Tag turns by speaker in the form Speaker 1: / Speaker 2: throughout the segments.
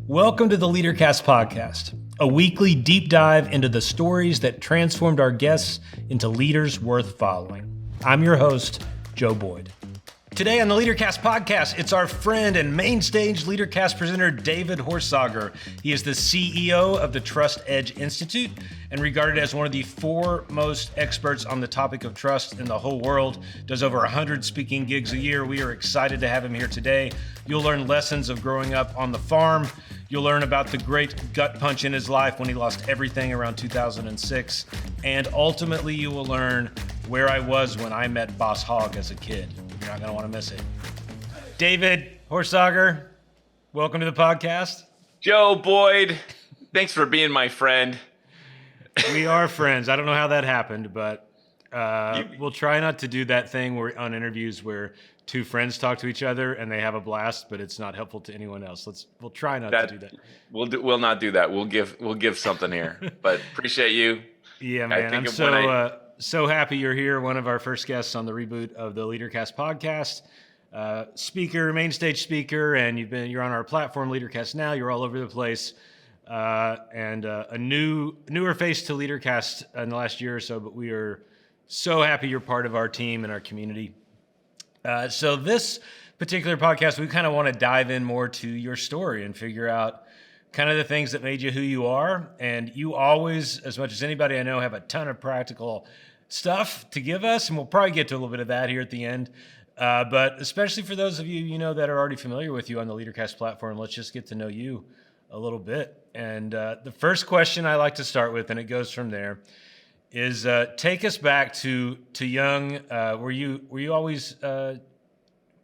Speaker 1: Welcome to the Leadercast podcast, a weekly deep dive into the stories that transformed our guests into leaders worth following. I'm your host, Joe Boyd. Today on the Leadercast podcast, it's our friend and main stage Leadercast presenter, David Horsager. He is the CEO of the Trust Edge Institute and regarded as one of the foremost experts on the topic of trust in the whole world. Does over 100 speaking gigs a year. We are excited to have him here today. You'll learn lessons of growing up on the farm. You'll learn about the great gut punch in his life when he lost everything around 2006. And ultimately, you will learn where I was when I met Boss Hogg as a kid. You're not going to want to miss it. David Horsager, welcome to the podcast.
Speaker 2: Joe Boyd, thanks for being my friend.
Speaker 1: We are friends. I don't know how that happened, but we'll try not to do that thing where on interviews where two friends talk to each other and they have a blast, but it's not helpful to anyone else. We'll try not to do that.
Speaker 2: We'll not do that. We'll give something here. But appreciate you.
Speaker 1: Yeah, man. I'm so happy you're here. One of our first guests on the reboot of the Leadercast podcast. Speaker, main stage speaker, and you're on our platform, Leadercast Now. You're all over the place. And a newer face to Leadercast in the last year or so, but we are so happy you're part of our team and our community. So this particular podcast, we kind of want to dive in more to your story and figure out kind of the things that made you who you are. And you always, as much as anybody I know, have a ton of practical stuff to give us. And we'll probably get to a little bit of that here at the end. But especially for those of you, that are already familiar with you on the Leadercast platform, let's just get to know you a little bit. And the first question I like to start with, and it goes from there, is take us back to young. Were you always? Did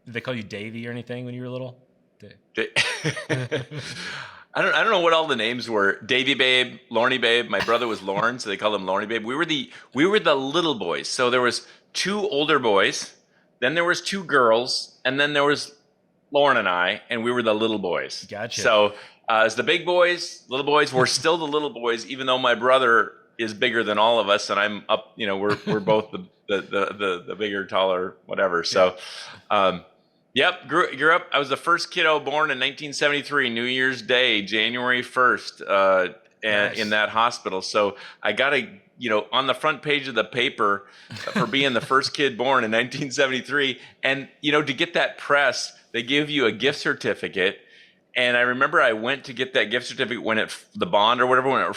Speaker 1: they call you Davey or anything when you were little?
Speaker 2: I don't know what all the names were. Davy Babe, Lorny Babe. My brother was Lorne, so they called him Lorny Babe. We were the little boys. So there was two older boys, then there was two girls, and then there was Lauren and I, and we were the little boys.
Speaker 1: Gotcha.
Speaker 2: So as the big boys, little boys, we're still the little boys, even though my brother is bigger than all of us, and I'm up. We're both the bigger, taller, whatever. So, yep, grew up. I was the first kiddo born in 1973, New Year's Day, January 1st, nice. In that hospital. So I got on the front page of the paper for being the first kid born in 1973, and to get that press, they give you a gift certificate. And I remember I went to get that gift certificate when the bond or whatever, when it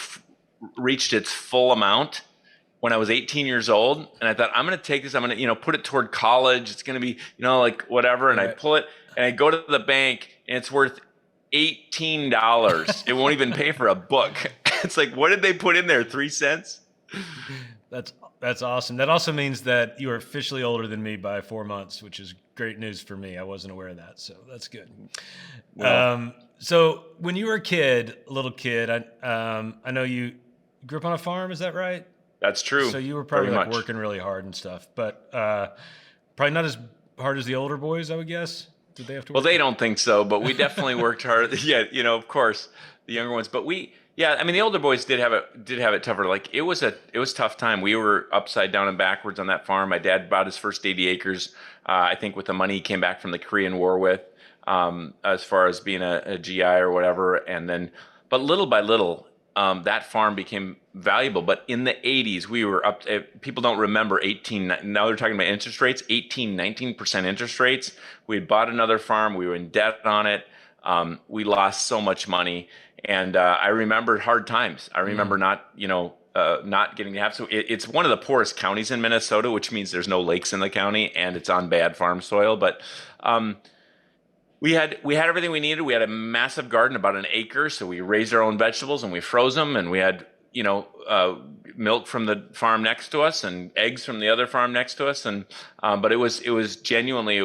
Speaker 2: reached its full amount when I was 18 years old. And I thought, I'm going to take this, I'm going to, put it toward college. It's going to be, like whatever. And right. I pull it and I go to the bank and it's worth $18. It won't even pay for a book. It's like, what did they put in there? 3 cents?
Speaker 1: That's awesome. That also means that you are officially older than me by 4 months, which is great news for me. I wasn't aware of that. So that's good. Well, so when you were a little kid, I know you grew up on a farm. Is that right?
Speaker 2: That's true.
Speaker 1: So you were probably working really hard and stuff, but probably not as hard as the older boys, I would guess. Did they have to work?
Speaker 2: Well, they don't think so, but we definitely worked hard. Yeah, of course, the younger ones. But the older boys did have it tougher. Like it was a tough time. We were upside down and backwards on that farm. My dad bought his first 80 acres, I think, with the money he came back from the Korean War with, as far as being a GI or whatever. And then, but little by little, that farm became valuable. But in the 80s, we were up to, people don't remember now they're talking about interest rates, 19% interest rates. We had bought another farm. We were in debt on it. We lost so much money. And I remember hard times. I remember not getting to have. So it's one of the poorest counties in Minnesota, which means there's no lakes in the county and it's on bad farm soil. But we had everything we needed. We had a massive garden, about an acre. So we raised our own vegetables and we froze them. And we had milk from the farm next to us and eggs from the other farm next to us. And but it was genuinely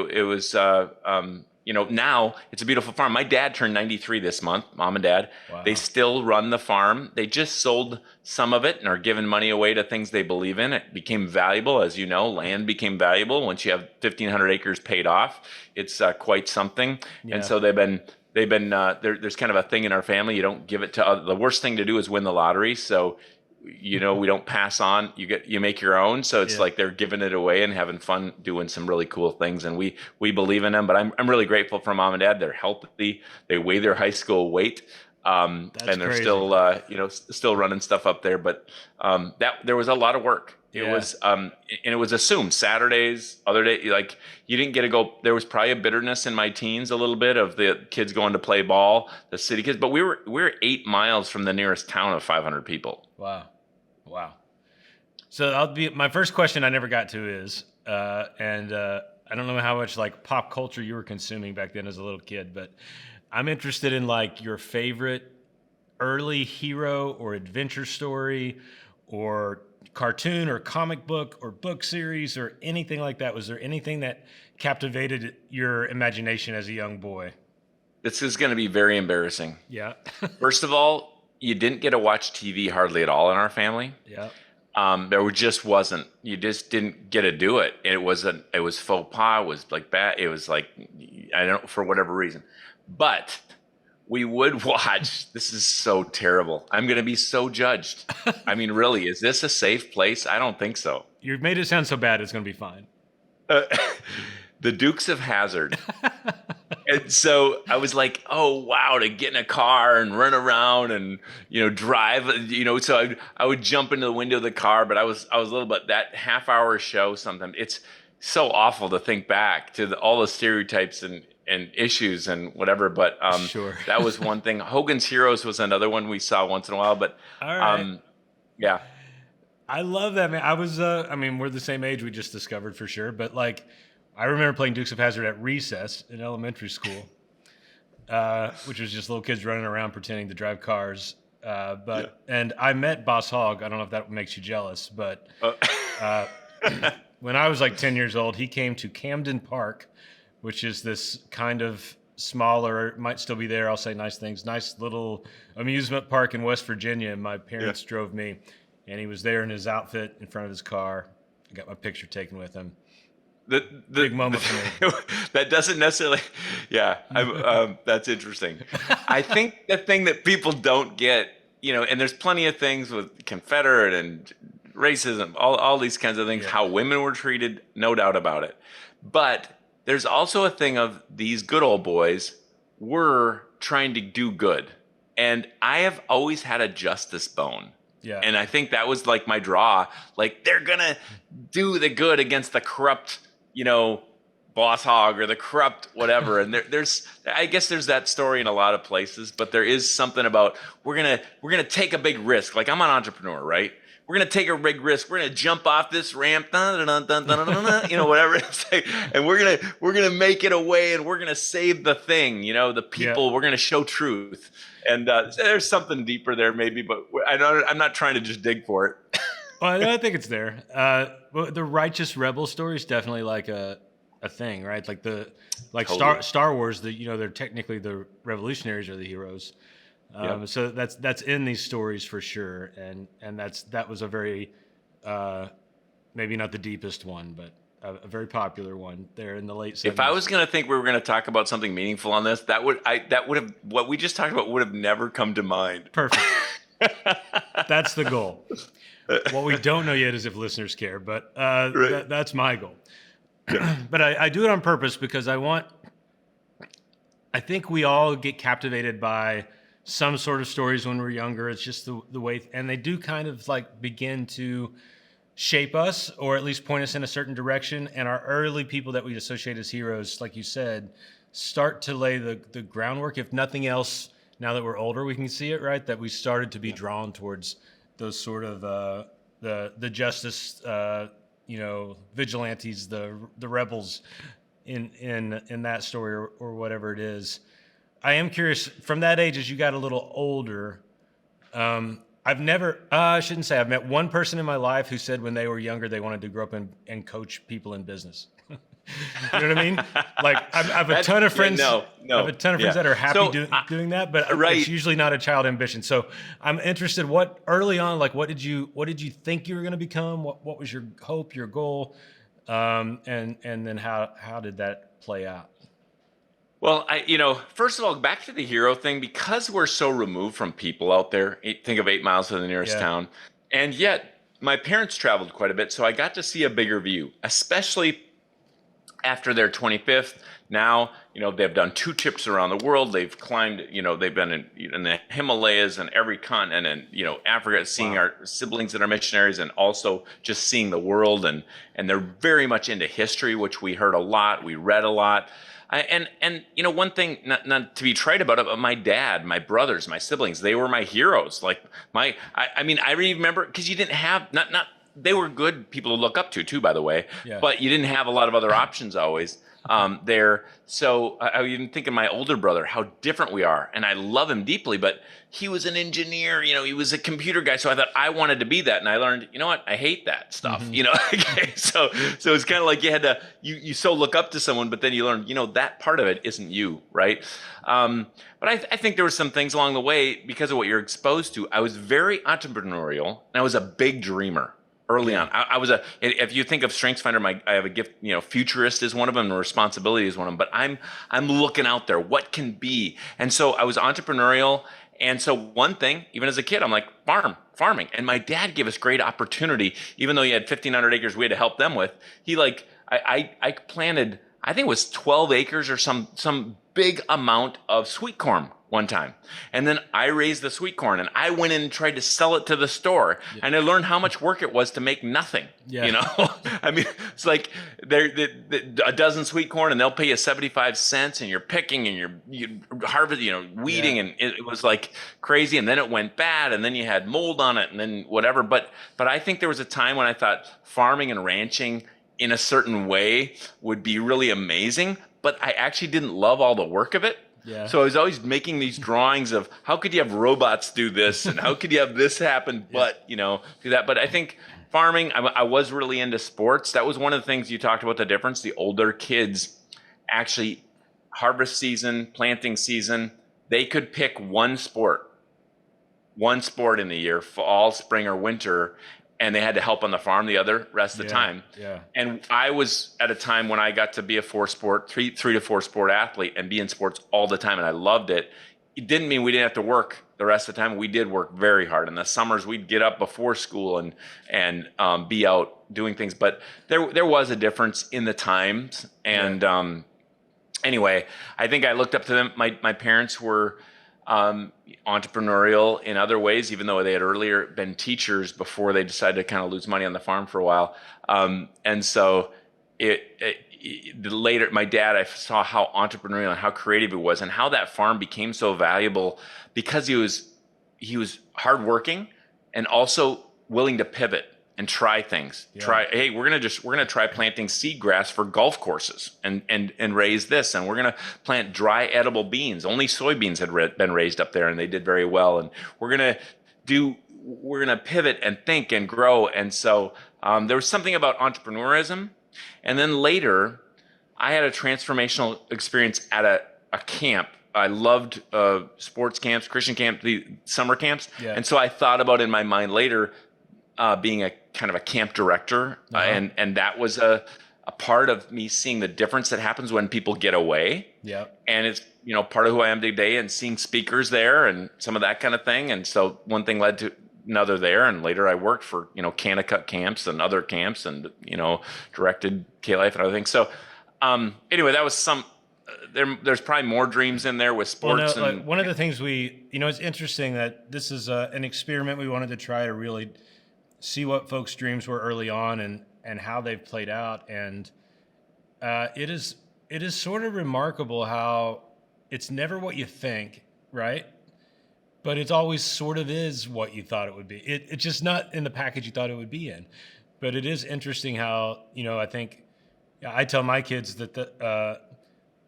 Speaker 2: now it's a beautiful farm. My dad turned 93 this month, mom and dad. Wow. They still run the farm. They just sold some of it and are giving money away to things they believe in. It became valuable. As you know, land became valuable. Once you have 1,500 acres paid off, it's quite something. Yeah. And so they've been there's kind of a thing in our family. You don't give it to the worst thing to do is win the lottery. So we don't pass on. You make your own. So it's like they're giving it away and having fun doing some really cool things. And we believe in them. But I'm really grateful for mom and dad. They're healthy. They weigh their high school weight. And they're
Speaker 1: crazy.
Speaker 2: Still, still running stuff up there. But there was a lot of work. It was, and it was assumed Saturdays, other day, like you didn't get to go. There was probably a bitterness in my teens, a little bit of the kids going to play ball, the city kids. But we were 8 miles from the nearest town of 500 people.
Speaker 1: Wow. So my first question I never got to is, I don't know how much like pop culture you were consuming back then as a little kid, but I'm interested in like your favorite early hero or adventure story or cartoon or comic book or book series or anything like that. Was there anything that captivated your imagination as a young boy?
Speaker 2: This is going to be very embarrassing.
Speaker 1: Yeah.
Speaker 2: First of all, you didn't get to watch TV hardly at all in our family.
Speaker 1: Yeah.
Speaker 2: There just wasn't. You just didn't get to do it. It was faux pas. It was like bad. It was like, I don't know, for whatever reason. But we would watch. This is so terrible. I'm going to be so judged. I mean, really, is this a safe place? I don't think so.
Speaker 1: You've made it sound so bad. It's going to be fine.
Speaker 2: The Dukes of Hazzard. And so I was like, oh, wow, to get in a car and run around and, drive, so I would jump into the window of the car. But I was a little bit, that half-hour show sometimes, it's so awful to think back to all the stereotypes and issues and whatever. But
Speaker 1: sure.
Speaker 2: That was one thing. Hogan's Heroes was another one we saw once in a while. But
Speaker 1: all right.
Speaker 2: Yeah.
Speaker 1: I love that, man. I was, we're the same age, we just discovered for sure. But like, I remember playing Dukes of Hazzard at recess in elementary school, which was just little kids running around pretending to drive cars. And I met Boss Hogg. I don't know if that makes you jealous, but when I was like 10 years old, he came to Camden Park, which is this kind of smaller, might still be there, I'll say nice things, nice little amusement park in West Virginia. And my parents drove me, and he was there in his outfit in front of his car. I got my picture taken with him. The big moment for me.
Speaker 2: That doesn't necessarily, that's interesting. I think the thing that people don't get, and there's plenty of things with Confederate and racism, all these kinds of things, how women were treated, no doubt about it. But there's also a thing of these good old boys were trying to do good. And I have always had a justice bone. Yeah. And I think that was like my draw. Like, they're going to do the good against the corrupt, Boss Hogg or the corrupt whatever. And I guess there's that story in a lot of places, but there is something about we're gonna take a big risk. Like, I'm an entrepreneur, right? We're gonna take a big risk. We're gonna jump off this ramp, whatever. And we're gonna make it away, and we're gonna save the thing. The people. Yeah. We're gonna show truth. And there's something deeper there, maybe, but I'm not trying to just dig for it.
Speaker 1: Well, I think it's there. The righteous rebel story is definitely like a thing, right? Like totally. Star Wars. They're technically the revolutionaries are the heroes. So that's in these stories for sure, and that was a very maybe not the deepest one, but a very popular one there in the late 70s.
Speaker 2: If I was going to think we were going to talk about something meaningful on this, that would have what we just talked about would have never come to mind.
Speaker 1: Perfect. That's the goal. What we don't know yet is if listeners care, but right. That's my goal. But I do it on purpose because I think we all get captivated by some sort of stories when we're younger. It's just the way, and they do kind of like begin to shape us, or at least point us in a certain direction. And our early people that we associate as heroes, like you said, start to lay the groundwork. If nothing else, now that we're older, we can see it, right? That we started to be drawn towards those sort of the justice, vigilantes, the rebels in that story or whatever it is. I am curious, from that age, as you got a little older, I've met one person in my life who said when they were younger they wanted to grow up and coach people in business. You know what I mean? Like, I have a ton of friends. I have a ton of friends that are happy doing that, but it's usually not a child ambition. So I'm interested. What early on, like, what did you think you were going to become? What was your hope, your goal, and then how did that play out?
Speaker 2: Well, first of all, back to the hero thing, because we're so removed from people out there. Think of 8 miles to the nearest town. And yet my parents traveled quite a bit, so I got to see a bigger view, especially after their 25th. Now, they've done 2 trips around the world. They've climbed, they've been in the Himalayas and every continent, and, Africa, seeing our siblings that are missionaries, and also just seeing the world. And they're very much into history, which we heard a lot. We read a lot. And one thing, not to be trite about it, but my dad, my brothers, my siblings, they were my heroes. Like I mean, I remember, because you didn't have, they were good people to look up to too, by the way, but you didn't have a lot of other options always there. So I even think of my older brother, how different we are. And I love him deeply, but he was an engineer, he was a computer guy. So I thought I wanted to be that. And I learned, you know what, I hate that stuff, Okay, so it's kind of like you had to, you so look up to someone, but then you learn, that part of it isn't you, right? But I think there were some things along the way, because of what you're exposed to. I was very entrepreneurial, and I was a big dreamer. Early on, I was if you think of StrengthsFinder, I have a gift, futurist is one of them, and responsibility is one of them, but I'm looking out there, what can be. And so I was entrepreneurial. And so one thing, even as a kid, I'm like, farming. And my dad gave us great opportunity, even though he had 1,500 acres we had to help them with. I planted, I think it was 12 acres or some big amount of sweet corn one time. And then I raised the sweet corn, and I went in and tried to sell it to the store. And I learned how much work it was to make nothing. I mean, it's like a dozen sweet corn, and they'll pay you 75 cents, and you're picking and you harvest, weeding. And it was like crazy. And then it went bad, and then you had mold on it, and then whatever. But I think there was a time when I thought farming and ranching in a certain way would be really amazing, but I actually didn't love all the work of it. Yeah. So I was always making these drawings of how could you have robots do this, and how could you have this happen, but do that. But I think farming, I was really into sports. That was one of the things you talked about, the difference. The older kids, actually, harvest season, planting season, they could pick one sport in the year, fall, spring, or winter, and they had to help on the farm the other rest of the time. Yeah. And I was at a time when I got to be a three to four sport athlete, and be in sports all the time, and I loved it. It didn't mean we didn't have to work the rest of the time. We did work very hard. In the summers, we'd get up before school and be out doing things. But there was a difference in the times. And anyway, I think I looked up to them. My parents were entrepreneurial in other ways, even though they had earlier been teachers before they decided to kind of lose money on the farm for a while. And so later, my dad, I saw how entrepreneurial and how creative he was, and how that farm became so valuable because he was hardworking and also willing to pivot and try things. Hey, we're gonna try planting seagrass for golf courses and raise this, and we're gonna plant dry edible beans. Only soybeans had been raised up there, and they did very well. And we're gonna pivot and think and grow. And so there was something about entrepreneurism. And then later, I had a transformational experience at a camp. I loved sports camps, Christian camp, the summer camps, and so I thought about in my mind later. Being a kind of a camp director, and that was a part of me seeing the difference that happens when people get away. Yeah, and it's part of who I am today, and seeing speakers there and some of that kind of thing. And so one thing led to another there, and later I worked for Kanakuk camps and other camps, and directed K-Life and other things. So anyway, that was some. There's probably more dreams in there with sports.
Speaker 1: Well, one of the things it's interesting that this is an experiment we wanted to try to really see what folks' dreams were early on and how they've played out. And it is sort of remarkable how it's never what you think, right? But it always sort of is what you thought it would be. It's just not in the package you thought it would be in. But it is interesting how, I think I tell my kids that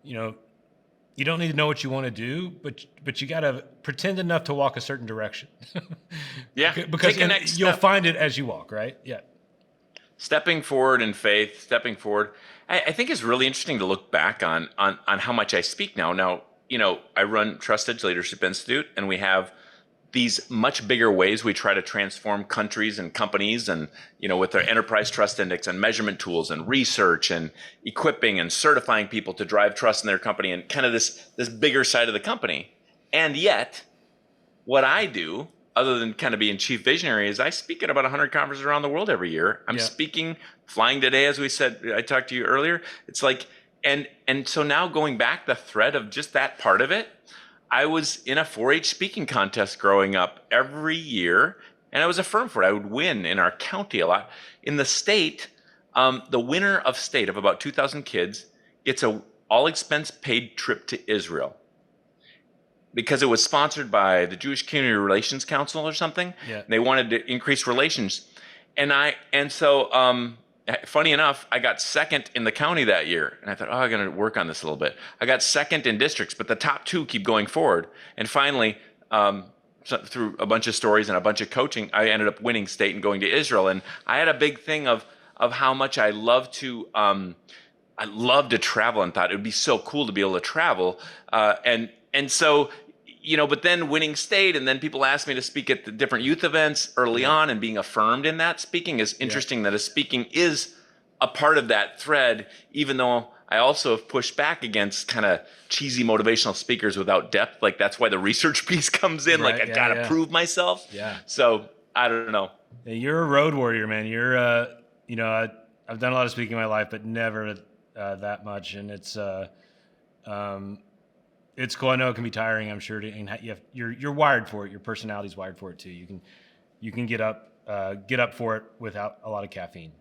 Speaker 1: you don't need to know what you want to do, but you got to pretend enough to walk a certain direction. Because you'll find it as you walk, right? Yeah.
Speaker 2: Stepping forward in faith, I think it's really interesting to look back on how much I speak now. Now, I run Trust Edge Leadership Institute, and we have these much bigger ways we try to transform countries and companies, and with our enterprise trust index and measurement tools and research and equipping and certifying people to drive trust in their company, and kind of this bigger side of the company. And yet what I do other than kind of being chief visionary, is I speak at about 100 conferences around the world every year. I'm speaking, flying today, as we said, I talked to you earlier. It's like, and so now going back the thread of just that part of it, I was in a 4-H speaking contest growing up every year, and I was affirmed for it. I would win in our county a lot. In the state, the winner of state of about 2,000 kids gets a all expense paid trip to Israel, because it was sponsored by the Jewish Community Relations Council or something.
Speaker 1: Yeah.
Speaker 2: They wanted to increase relations. And so funny enough, I got second in the county that year. And I thought, I'm going to work on this a little bit. I got second in districts, but the top 2 keep going forward. And finally, through a bunch of stories and a bunch of coaching, I ended up winning state and going to Israel. And I had a big thing of how much I love to travel, and thought it would be so cool to be able to travel. And so, but then winning state, and then people asked me to speak at the different youth events early on, and being affirmed in that speaking is interesting. That a speaking is a part of that thread, even though I also have pushed back against kind of cheesy motivational speakers without depth. Like, that's why the research piece comes in. Right, like, I got to prove myself. Yeah. So I don't know.
Speaker 1: You're a road warrior, man. You're, I've done a lot of speaking in my life, but never that much. And it's cool. I know it can be tiring, I'm sure. And you're wired for it. Your personality's wired for it too. You can get up for it without a lot of caffeine.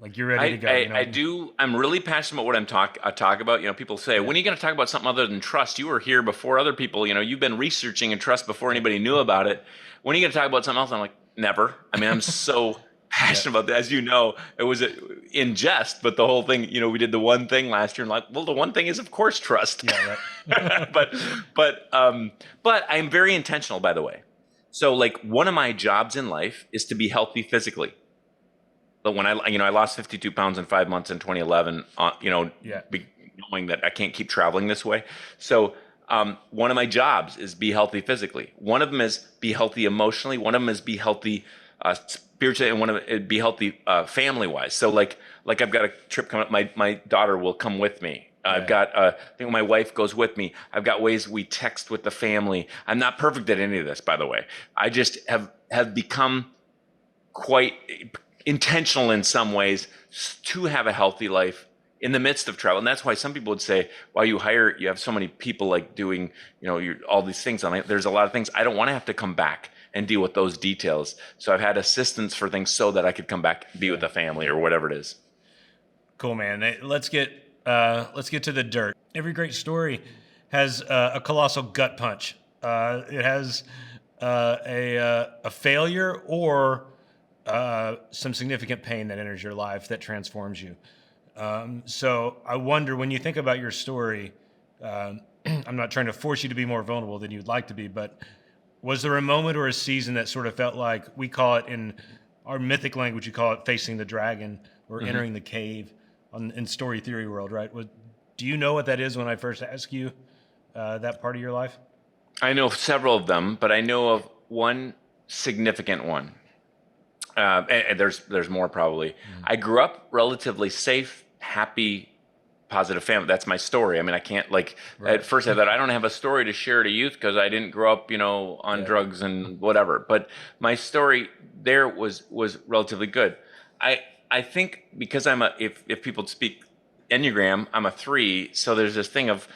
Speaker 1: Like, you're ready to go.
Speaker 2: I do. I'm really passionate about what I talk about. People say, when are you going to talk about something other than trust? You were here before other people. You've been researching and trust before anybody knew about it. When are you going to talk about something else? I'm like, never. I mean, I'm so passionate about that. As you know, it was in jest, but the whole thing, we did the one thing last year, and like, well, the one thing is, of course, trust. Yeah, right. but I'm very intentional, by the way. So, like, one of my jobs in life is to be healthy physically. But when I lost 52 pounds in 5 months in 2011, knowing that I can't keep traveling this way. So one of my jobs is be healthy physically. One of them is be healthy emotionally. One of them is be healthy spiritually, and one of it be healthy family wise. So like I've got a trip coming up. My daughter will come with me. I've got, I think my wife goes with me. I've got ways we text with the family. I'm not perfect at any of this, by the way. I just have become quite intentional in some ways to have a healthy life in the midst of travel. And that's why some people would say, why you have so many people like doing, all these things. There's a lot of things I don't want to have to come back and deal with those details. So I've had assistance for things so that I could come back, be with the family or whatever it is.
Speaker 1: Cool, man. Let's get to the dirt. Every great story has a colossal gut punch. It has a failure or some significant pain that enters your life that transforms you. So I wonder, when you think about your story, I'm not trying to force you to be more vulnerable than you'd like to be, but was there a moment or a season that sort of felt like, we call it in our mythic language, you call it facing the dragon or entering the cave in story theory world, right? Do you know what that is when I first ask you that part of your life?
Speaker 2: I know several of them, but I know of one significant one. And there's more probably. I grew up relatively safe, happy, positive family. That's my story. I mean, I can't at first I thought I don't have a story to share to youth because I didn't grow up, on drugs and whatever. But my story there was relatively good. I think because if people speak Enneagram, I'm a 3. So there's this thing of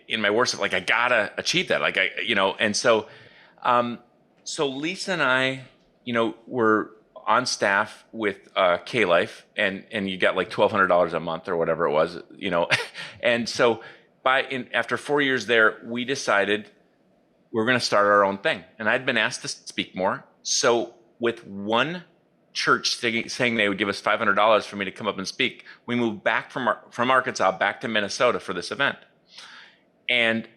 Speaker 2: in my worst, I gotta achieve that. And so Lisa and I, we're on staff with K-Life, and you got like $1,200 a month or whatever it was, and so after 4 years there, we decided we're going to start our own thing. And I'd been asked to speak more. So with one church saying they would give us $500 for me to come up and speak, we moved back from Arkansas back to Minnesota for this event. And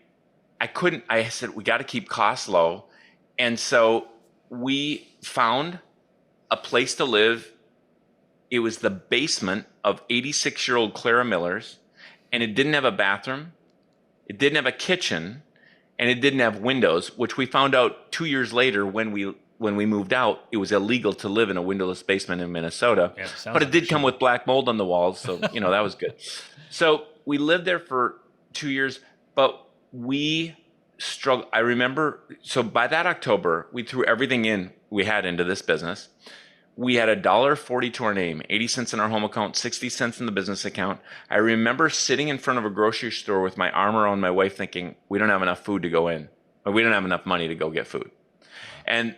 Speaker 2: I said, we got to keep costs low. And so we found a place to live. It was the basement of 86-year-old Clara Miller's, and it didn't have a bathroom, it didn't have a kitchen, and it didn't have windows, which we found out 2 years later when we moved out. It was illegal to live in a windowless basement in Minnesota, but it did come with black mold on the walls, so that was good. So we lived there for 2 years, but we struggled. I remember, so by that October, we threw everything we had into this business. We had $1.40 to our name, 80 cents in our home account, 60 cents in the business account. I remember sitting in front of a grocery store with my arm around my wife thinking, we don't have enough food to go in, or we don't have enough money to go get food. And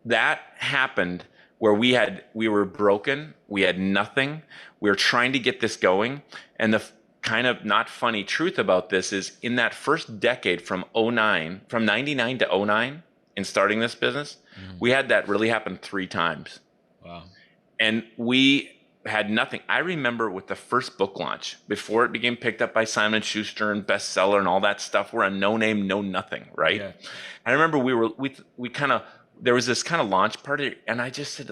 Speaker 2: that happened where we were broken. We had nothing. We were trying to get this going. And the kind of not funny truth about this is in that first decade from 99 to 09 in starting this business, we had that really happen 3 times.
Speaker 1: Wow.
Speaker 2: And we had nothing. I remember with the first book launch, before it became picked up by Simon & Schuster and bestseller and all that stuff, we're a no name, no nothing, right? Yeah. I remember there was this kind of launch party, and I just said,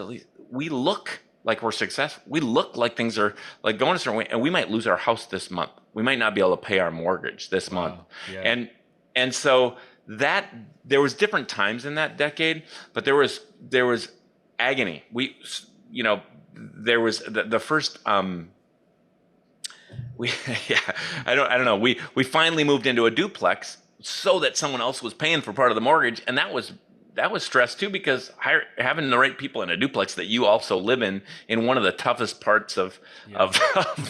Speaker 2: we look like we're successful. We look like things are like going a certain way, and we might lose our house this month. We might not be able to pay our mortgage this month. Yeah. And so that there was different times in that decade, but there was agony. There was the first I don't know. We finally moved into a duplex so that someone else was paying for part of the mortgage, and that was stress too, because having the right people in a duplex that you also live in one of the toughest parts of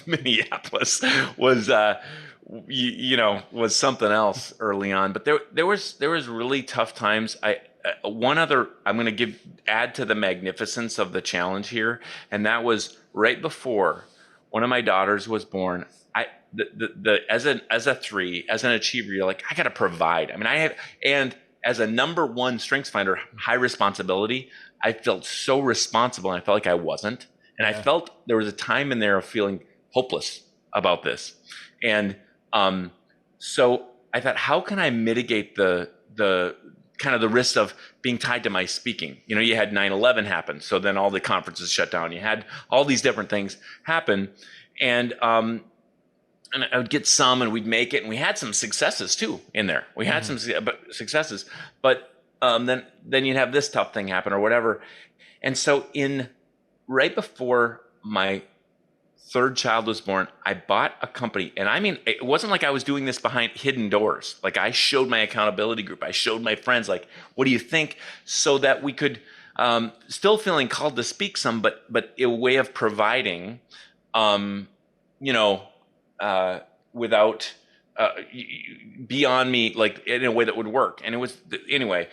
Speaker 2: Minneapolis was was something else early on. But there was really tough times. I'm going to add to the magnificence of the challenge here, and that was right before one of my daughters was born. As an achiever, you're like, I got to provide. I mean, and as a number one strengths finder, high responsibility, I felt so responsible, and I felt like I wasn't. And I felt there was a time in there of feeling hopeless about this. And so I thought, how can I mitigate the kind of the risks of being tied to my speaking? You had 9/11 happen, so then all the conferences shut down. You had all these different things happen, and I would get some, and we'd make it, and we had some successes too in there. We had some successes, but then you'd have this tough thing happen or whatever. And so right before my 3rd child was born, I bought a company, and I mean, it wasn't like I was doing this behind hidden doors. Like, I showed my accountability group, I showed my friends, like, what do you think? So that we could still feeling called to speak some, but a way of providing, without beyond me, like in a way that would work. And it was anyway.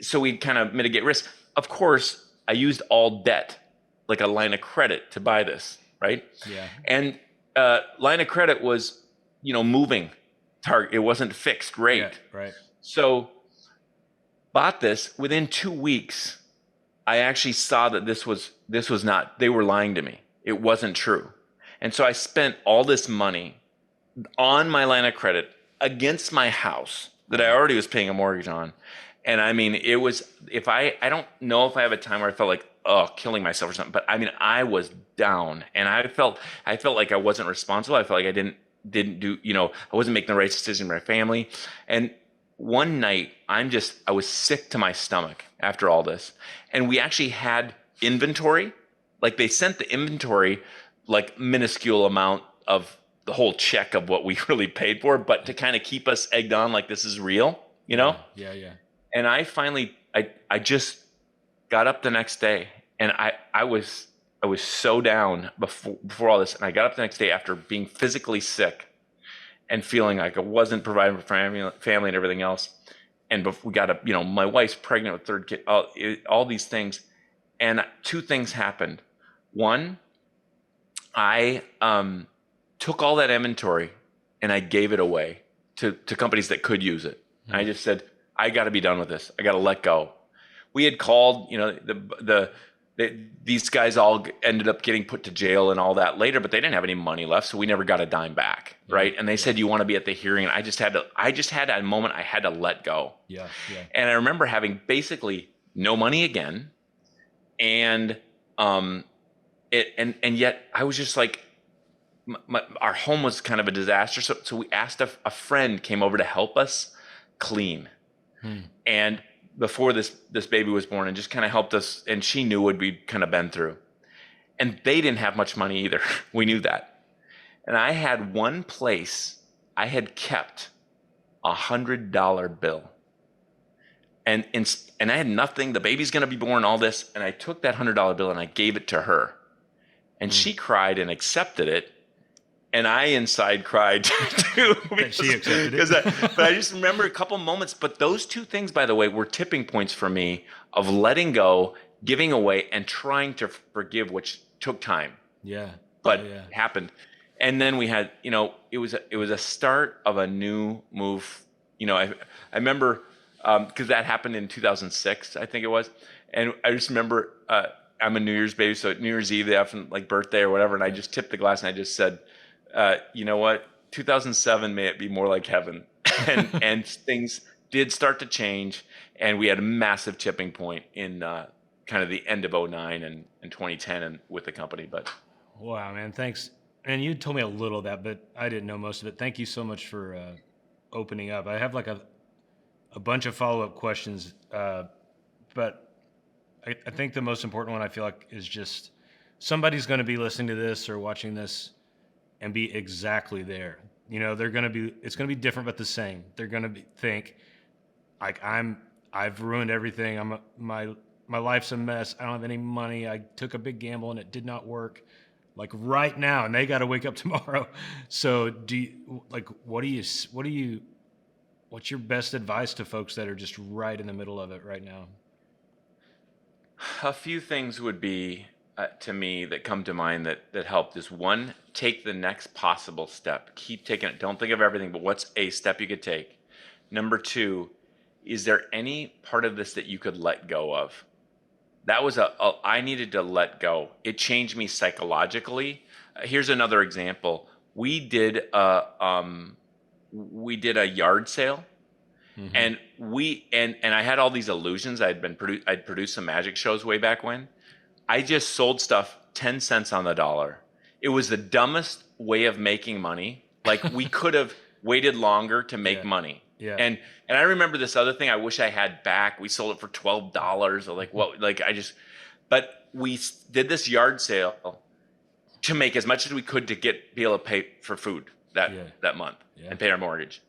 Speaker 2: So we'd kind of mitigate risk. Of course, I used all debt, like a line of credit, to buy this, right? Yeah. And line of credit was, moving target. It wasn't fixed rate. Yeah,
Speaker 1: right.
Speaker 2: So bought this. Within 2 weeks, I actually saw that this was not. They were lying to me. It wasn't true. And so I spent all this money on my line of credit against my house that I already was paying a mortgage on. And I mean, it was, I don't know if I have a time where I felt like, killing myself or something, but I mean, I was down, and I felt like I wasn't responsible. I felt like I didn't do, I wasn't making the right decision for my family. And one night I was sick to my stomach after all this. And we actually had inventory. Like, they sent the inventory, like minuscule amount of the whole check of what we really paid for, but to kind of keep us egged on, like, this is real,
Speaker 1: Yeah.
Speaker 2: And I finally, I just got up the next day, and I was so down before all this. And I got up the next day after being physically sick and feeling like I wasn't providing for family and everything else. And we got my wife's pregnant with 3rd kid, all these things. And 2 things happened. One, I took all that inventory and I gave it away to companies that could use it. Mm-hmm. I just said, I got to be done with this. I got to let go. We had called, these guys all ended up getting put to jail and all that later, but they didn't have any money left, so we never got a dime back, right? And they said, you want to be at the hearing? And I just had a moment I had to let go.
Speaker 1: Yeah.
Speaker 2: And I remember having basically no money again, and yet I was just like, our home was kind of a disaster. So we asked a friend came over to help us clean. And before this baby was born, and just kind of helped us, and she knew what we'd kind of been through. And they didn't have much money either. We knew that. And I had one place I had kept $100 bill. And I had nothing. The baby's going to be born, all this. And I took that $100 bill and I gave it to her. And she cried and accepted it. And I inside cried too.
Speaker 1: Because she accepted it.
Speaker 2: But I just remember a couple moments. But those two things, by the way, were tipping points for me of letting go, giving away, and trying to forgive, which took time.
Speaker 1: Yeah.
Speaker 2: But happened. And then we had, it was a start of a new move. I remember, because that happened in 2006, I think it was. And I just remember, I'm a New Year's baby, so New Year's Eve, they often like birthday or whatever, and I just tipped the glass and I just said, you know what, 2007, may it be more like heaven. And things did start to change, and we had a massive tipping point in kind of the end of 2009 and 2010 and with the company. But
Speaker 1: wow, man, thanks. And you told me a little of that, but I didn't know most of it. Thank you so much for opening up. I have like a bunch of follow-up questions, but I think the most important one I feel like is just somebody's going to be listening to this or watching this and be exactly there. They're going to be, it's going to be different, but the same. They're going to think like I've ruined everything. My life's a mess. I don't have any money. I took a big gamble and it did not work. Like right now, and they got to wake up tomorrow. So what's your best advice to folks that are just right in the middle of it right now?
Speaker 2: A few things would be, to me, that come to mind that helped is, one, take the next possible step. Keep taking it. Don't think of everything, but what's a step you could take? Number two, is there any part of this that you could let go of? That was I needed to let go. It changed me psychologically. Here's another example. We did a yard sale. Mm-hmm. And I had all these illusions. I'd produced some magic shows way back when. I just sold stuff 10 cents on the dollar. It was the dumbest way of making money. Like we could have waited longer to make money. Yeah. And I remember this other thing I wish I had back. We sold it for $12 or but we did this yard sale to make as much as we could to be able to pay for food that month and pay our mortgage.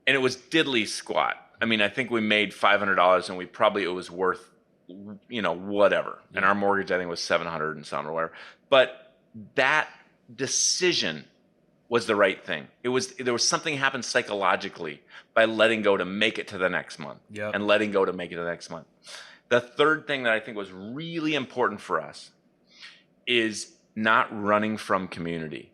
Speaker 2: And it was diddly squat. I mean, I think we made $500 and it was worth, whatever. Yeah. And our mortgage, I think, was $700 and some or whatever. But that decision was the right thing. There was something happened psychologically by letting go to make it to the next month and letting go to make it to the next month. The third thing that I think was really important for us is not running from community.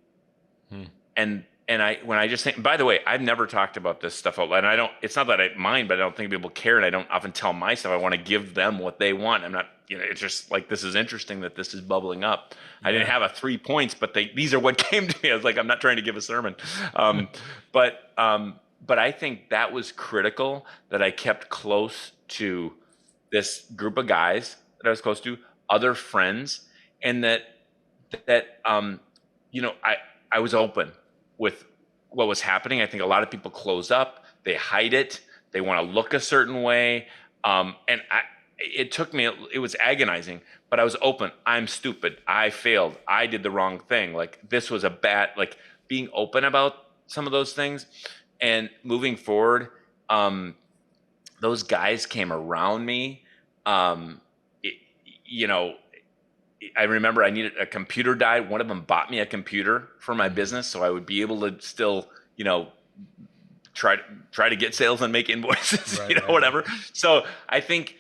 Speaker 2: And when I just think, by the way, I've never talked about this stuff out loud. And it's not that I mind, but I don't think people care. And I don't often tell my stuff. I want to give them what they want. I'm not, it's just like, this is interesting that this is bubbling up. Yeah. I didn't have 3 points, but these are what came to me. I was like, I'm not trying to give a sermon. But I think that was critical, that I kept close to this group of guys that I was close to, other friends, and that I was open with what was happening. I think a lot of people close up, they hide it, they want to look a certain way. It took me, it was agonizing, but I was open. I'm stupid. I failed. I did the wrong thing. Like this was being open about some of those things and moving forward. Those guys came around me. I remember I needed a computer died. One of them bought me a computer for my business, so I would be able to still, try to get sales and make invoices, whatever. So I think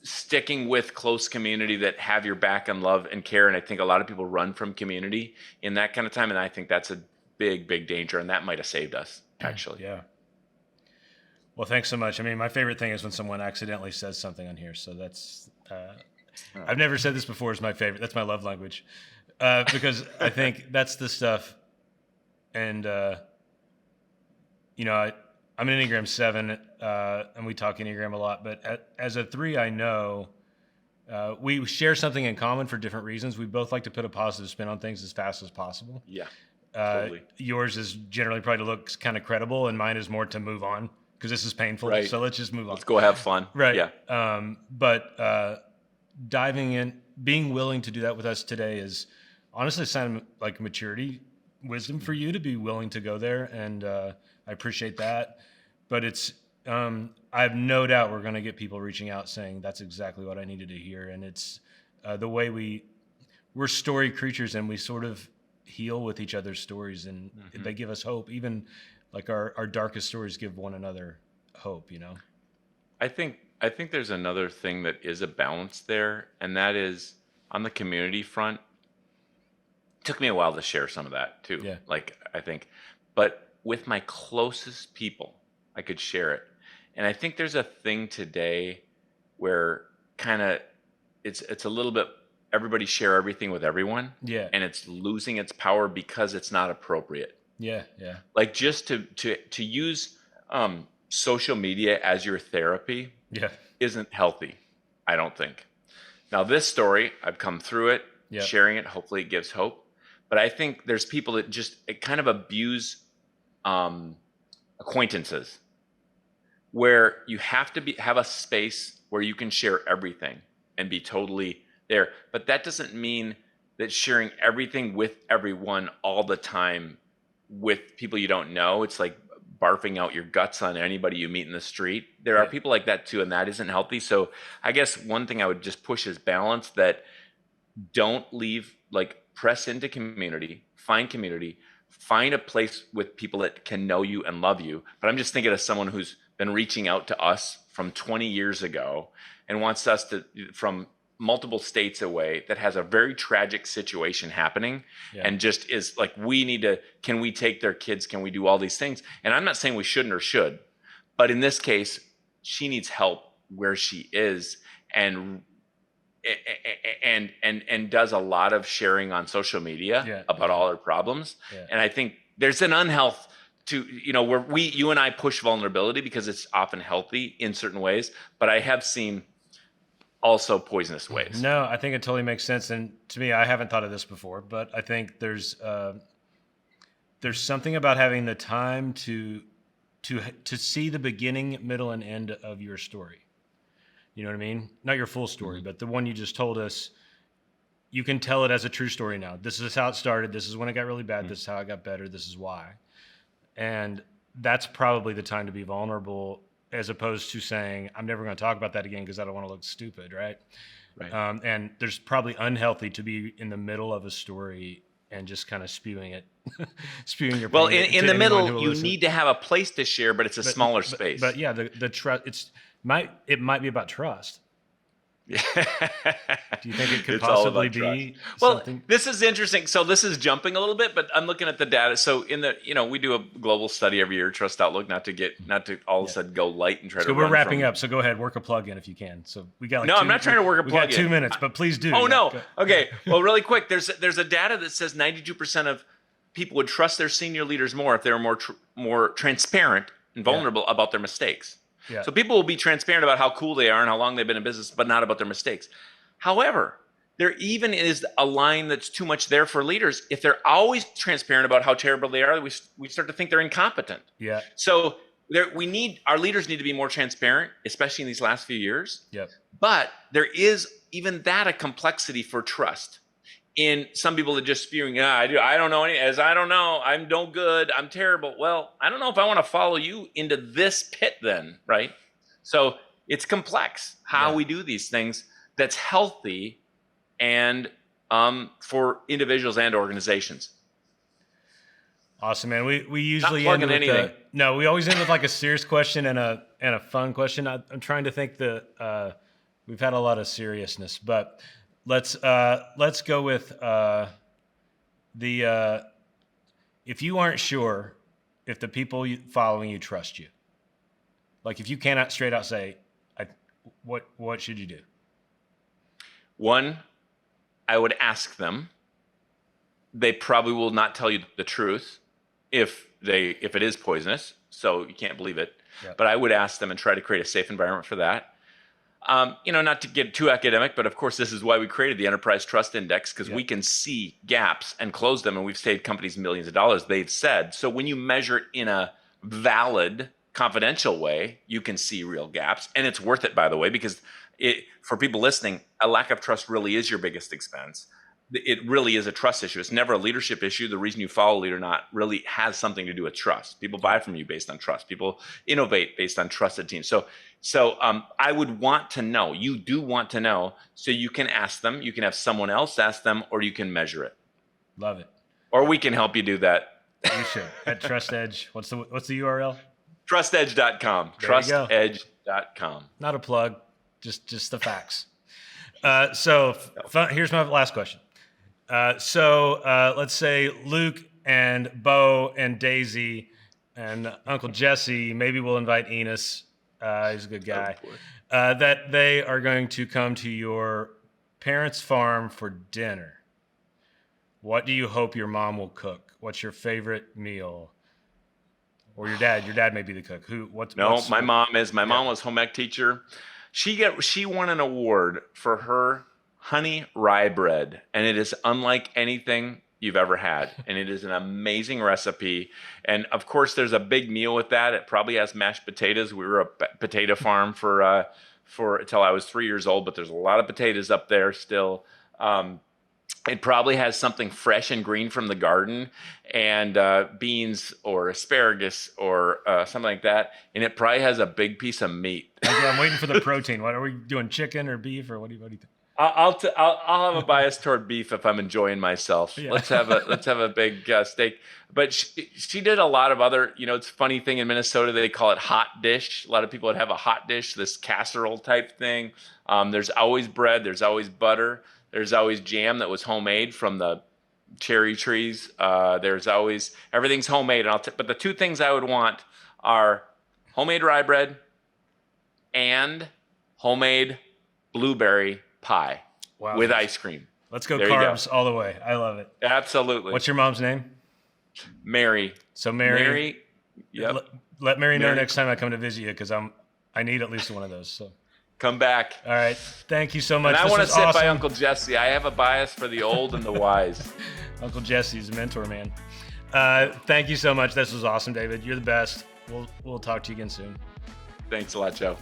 Speaker 2: sticking with close community that have your back and love and care. And I think a lot of people run from community in that kind of time, and I think that's a big, big danger, and that might have saved us, actually.
Speaker 1: Yeah. Well, thanks so much. I mean, my favorite thing is when someone accidentally says something on here. So that's. I've never said this before. Is my favorite. That's my love language, because I think that's the stuff. And I'm an Enneagram 7, and we talk Enneagram a lot. But as a 3, I know we share something in common for different reasons. We both like to put a positive spin on things as fast as possible.
Speaker 2: Yeah, totally.
Speaker 1: Yours is generally probably to look kind of credible, and mine is more to move on because this is painful. Right. So let's just move on.
Speaker 2: Let's go have fun.
Speaker 1: Right.
Speaker 2: Yeah.
Speaker 1: But diving in, being willing to do that with us today is honestly a sign of like maturity, wisdom for you to be willing to go there. And I appreciate that. But it's, I have no doubt we're going to get people reaching out saying that's exactly what I needed to hear. And it's the way we're story creatures, and we sort of heal with each other's stories, and they give us hope. Even like our darkest stories give one another hope, you know?
Speaker 2: I think there's another thing that is a balance there, and that is on the community front. It took me a while to share some of that too.
Speaker 1: Yeah.
Speaker 2: Like, I think, but with my closest people, I could share it. And I think there's a thing today where kind of it's a little bit everybody share everything with everyone.
Speaker 1: Yeah.
Speaker 2: And it's losing its power because it's not appropriate.
Speaker 1: Yeah. Yeah.
Speaker 2: Like, just to use social media as your therapy isn't healthy, I don't think. Now, this story, I've come through it, sharing it, hopefully it gives hope. But I think there's people that just kind of abuse acquaintances, where you have to have a space where you can share everything and be totally there. But that doesn't mean that sharing everything with everyone all the time with people you don't know. It's like barfing out your guts on anybody you meet in the street. There are people like that too, and that isn't healthy. So I guess one thing I would just push is balance, that don't leave, like, press into community, find a place with people that can know you and love you. But I'm just thinking of someone who's been reaching out to us from 20 years ago and wants us to, from multiple states away, that has a very tragic situation happening, and just is like, can we take their kids? Can we do all these things? And I'm not saying we shouldn't or should, but in this case, she needs help where she is, and does a lot of sharing on social media about all her problems. And I think there's an unhealth to, where you and I push vulnerability because it's often healthy in certain ways, but I have seen also poisonous ways.
Speaker 1: No, I think it totally makes sense. And to me, I haven't thought of this before, but I think there's something about having the time to see the beginning, middle, and end of your story. You know what I mean? Not your full story, but the one you just told us. You can tell it as a true story now. This is how it started. This is when it got really bad. This is how it got better. This is why. And that's probably the time to be vulnerable, as opposed to saying, I'm never going to talk about that again because I don't want to look stupid, right? And there's probably unhealthy to be in the middle of a story and just kind of spewing your pain.
Speaker 2: Well, in the middle, you need to have a place to share, but it's a smaller space.
Speaker 1: But yeah, the trust, it might be about trust.
Speaker 2: Yeah.
Speaker 1: Do you think it could possibly be something?
Speaker 2: Well, this is interesting. So this is jumping a little bit, but I'm looking at the data. So we do a global study every year, Trust Outlook, not to all of a sudden go light and try to.
Speaker 1: So we're wrapping up. So go ahead, work a plug in if you can. So we got.
Speaker 2: I'm not trying to work a plug in.
Speaker 1: We got 2 minutes, but please do.
Speaker 2: Oh no. Okay. Well, really quick. There's a data that says 92% of people would trust their senior leaders more if they were more transparent and vulnerable about their mistakes. Yeah. So people will be transparent about how cool they are and how long they've been in business, but not about their mistakes. However, there even is a line that's too much there for leaders. If they're always transparent about how terrible they are, we start to think they're incompetent.
Speaker 1: Yeah.
Speaker 2: So our leaders need to be more transparent, especially in these last few years.
Speaker 1: Yep.
Speaker 2: But there is even that a complexity for trust. In some people that just spewing, I don't know I'm no good, I'm terrible. Well, I don't know if I want to follow you into this pit then, right? So it's complex how we do these things that's healthy and for individuals and organizations.
Speaker 1: Awesome, man. We usually
Speaker 2: not plugging anything.
Speaker 1: We always end with like a serious question and a fun question. I'm trying to think that we've had a lot of seriousness, but let's go with if you aren't sure if the people following you trust you, like if you cannot straight out say, what should you do?
Speaker 2: One, I would ask them. They probably will not tell you the truth if it is poisonous, so you can't believe it. Yep. But I would ask them and try to create a safe environment for that. Not to get too academic, but of course, this is why we created the Enterprise Trust Index, because we can see gaps and close them, and we've saved companies millions of dollars, they've said. So when you measure it in a valid, confidential way, you can see real gaps. And it's worth it, by the way, because for people listening, a lack of trust really is your biggest expense. it really is a trust issue. It's never a leadership issue. The reason you follow a leader or not really has something to do with trust. People buy from you based on trust. People innovate based on trusted teams. So I would want to know. You do want to know, so you can ask them. You can have someone else ask them, or you can measure it.
Speaker 1: Love it.
Speaker 2: Or we can help you do that.
Speaker 1: You should. At Trust Edge. What's the URL?
Speaker 2: TrustEdge.com. TrustEdge.com.
Speaker 1: Not a plug. Just the facts. Here's my last question. Let's say Luke and Bo and Daisy and Uncle Jesse, maybe we'll invite Enos, he's a good guy, that they are going to come to your parents' farm for dinner. What do you hope your mom will cook? What's your favorite meal? Or your dad? Your dad may be the cook. My mom was home ec teacher. She won an award for her honey rye bread, and it is unlike anything you've ever had. And it is an amazing recipe. And of course, there's a big meal with that. It probably has mashed potatoes. We were a potato farm for until I was 3 years old, but there's a lot of potatoes up there still. It probably has something fresh and green from the garden, and beans or asparagus or something like that. And it probably has a big piece of meat. Okay, I'm waiting for the protein. What are we doing? Chicken or beef, or what do you think?
Speaker 2: I'll have a bias toward beef if I'm enjoying myself. Yeah. Let's have a big steak. But she did a lot of other. It's a funny thing in Minnesota, they call it hot dish. A lot of people would have a hot dish, this casserole type thing. There's always bread. There's always butter. There's always jam that was homemade from the cherry trees. There's always, everything's homemade. But the two things I would want are homemade rye bread and homemade blueberry pie with ice cream.
Speaker 1: Let's go carbs all the way. I love it.
Speaker 2: Absolutely.
Speaker 1: What's your mom's name?
Speaker 2: Mary.
Speaker 1: So Mary.
Speaker 2: Yep.
Speaker 1: Let Mary know next time I come to visit you, because I need at least one of those. So.
Speaker 2: Come back.
Speaker 1: All right. Thank you so much.
Speaker 2: And I want to sit by Uncle Jesse. I have a bias for the old and the wise.
Speaker 1: Uncle Jesse's a mentor, man. Thank you so much. This was awesome, David. You're the best. We'll talk to you again soon.
Speaker 2: Thanks a lot, Joe.